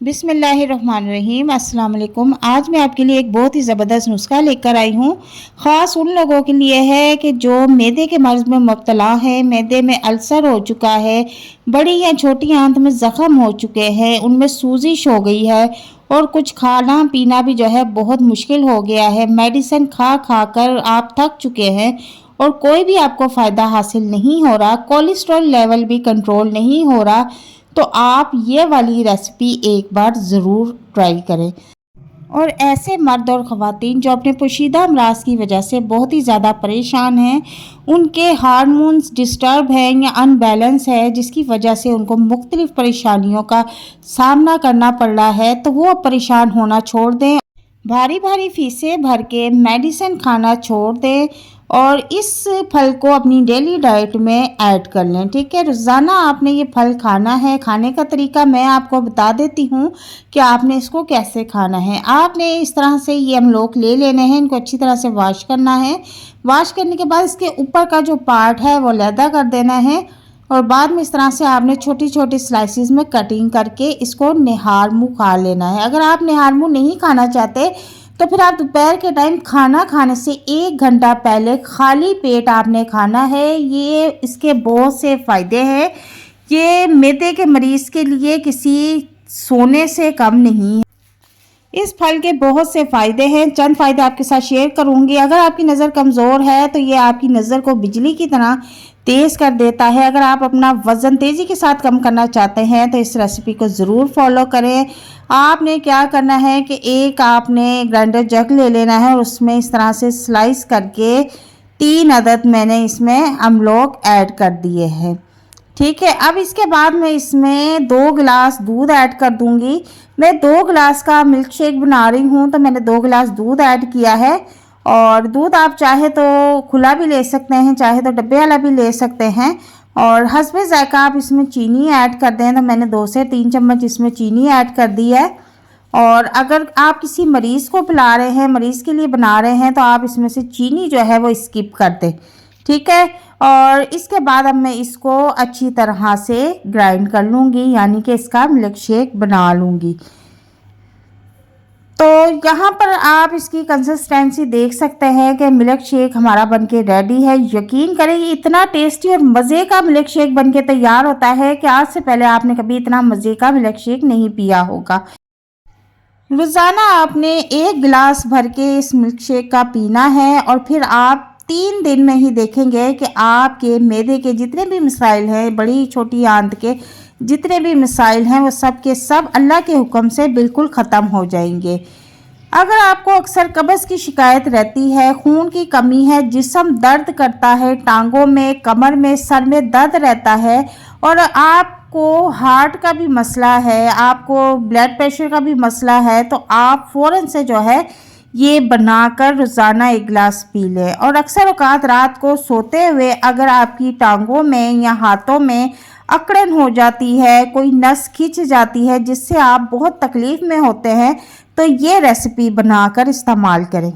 बिस्मिल्लाहिर्रहमानिर्रहीम। अस्सलाम वालेकुम। आज मैं आपके लिए एक बहुत ही ज़बरदस्त नुस्खा लेकर आई हूँ। ख़ास उन लोगों के लिए है कि जो मैदे के मर्ज़ में मुब्तला है, मैदे में अल्सर हो चुका है, बड़ी या छोटी आंत में ज़ख़म हो चुके हैं, उनमें सूजिश हो गई है और कुछ खाना पीना भी जो है बहुत मुश्किल हो गया है। मेडिसिन खा खा कर आप थक चुके हैं और कोई भी आपको फ़ायदा हासिल नहीं हो रहा, कोलेस्ट्रॉल लेवल भी कंट्रोल नहीं हो रहा, तो आप ये वाली रेसिपी एक बार ज़रूर ट्राई करें। और ऐसे मर्द और ख़वातीन जो अपने पोशीदा अमराज की वजह से बहुत ही ज़्यादा परेशान हैं, उनके हार्मोन्स डिस्टर्ब हैं या अनबैलेंस है, जिसकी वजह से उनको मुख्तलिफ़ परेशानियों का सामना करना पड़ रहा है, तो वो परेशान होना छोड़ दें, भारी भारी फीसें भर के मेडिसिन खाना छोड़ दें और इस फल को अपनी डेली डाइट में ऐड कर लें। ठीक है, रोज़ाना आपने ये फल खाना है। खाने का तरीका मैं आपको बता देती हूँ कि आपने इसको कैसे खाना है। आपने इस तरह से ये अमलोक ले लेने हैं, इनको अच्छी तरह से वॉश करना है। वॉश करने के बाद इसके ऊपर का जो पार्ट है वो अलहदा कर देना है और बाद में इस तरह से आपने छोटी छोटी स्लाइसिस में कटिंग करके इसको निहार मुँह खा लेना है। अगर आप निहार मुँह नहीं खाना चाहते तो फिर आप दोपहर के टाइम खाना खाने से 1 घंटा पहले खाली पेट आपने खाना है। ये इसके बहुत से फ़ायदे हैं। ये मैदे के मरीज़ के लिए किसी सोने से कम नहीं है। इस फल के बहुत से फ़ायदे हैं, चंद फ़ायदे आपके साथ शेयर करूंगी। अगर आपकी नज़र कमज़ोर है तो ये आपकी नज़र को बिजली की तरह तेज़ कर देता है। अगर आप अपना वज़न तेज़ी के साथ कम करना चाहते हैं तो इस रेसिपी को ज़रूर फॉलो करें। आपने क्या करना है कि एक आपने ग्राइंडर जग ले लेना है और उसमें इस तरह से स्लाइस करके 3 अदद मैंने इसमें अमलोक ऐड कर दिए हैं। ठीक है, अब इसके बाद मैं इसमें 2 गिलास दूध ऐड कर दूंगी। मैं 2 गिलास का मिल्क शेक बना रही हूँ तो मैंने 2 गिलास दूध ऐड किया है और दूध आप चाहे तो खुला भी ले सकते हैं, चाहे तो डब्बे वाला भी ले सकते हैं। और हस्बे ज़ायक़ा आप इसमें चीनी ऐड कर दें तो मैंने 2 से 3 चम्मच इसमें चीनी ऐड कर दी है। और अगर आप किसी मरीज़ को पिला रहे हैं, मरीज़ के लिए बना रहे हैं, तो आप इसमें से चीनी जो है वो स्किप कर दें। ठीक है, और इसके बाद अब मैं इसको अच्छी तरह से ग्राइंड कर लूँगी, यानी कि इसका मिल्क शेक बना लूँगी। तो यहाँ पर आप इसकी कंसिस्टेंसी देख सकते हैं कि मिल्क शेक हमारा बनके रेडी है। यकीन करें ये इतना टेस्टी और मज़े का मिल्क शेक बनके तैयार होता है कि आज से पहले आपने कभी इतना मज़े का मिल्क शेक नहीं पिया होगा। रोज़ाना आपने 1 गिलास भर के इस मिल्क शेक का पीना है और फिर आप 3 दिन में ही देखेंगे कि आपके मैदे के जितने भी मसाइल हैं, बड़ी छोटी आंत के जितने भी मसाइल हैं, वो सब के सब अल्लाह के हुक्म से बिल्कुल ख़त्म हो जाएंगे। अगर आपको अक्सर कब्ज़ की शिकायत रहती है, खून की कमी है, जिस्म दर्द करता है, टांगों में, कमर में, सर में दर्द रहता है और आपको हार्ट का भी मसला है, आपको ब्लड प्रेशर का भी मसला है, तो आप फ़ौरन से जो है ये बनाकर रोज़ाना 1 गिलास पी लें। और अक्सर औक़ात रात को सोते हुए अगर आपकी टांगों में या हाथों में अकड़न हो जाती है, कोई नस खिंच जाती है जिससे आप बहुत तकलीफ़ में होते हैं, तो ये रेसिपी बनाकर इस्तेमाल करें।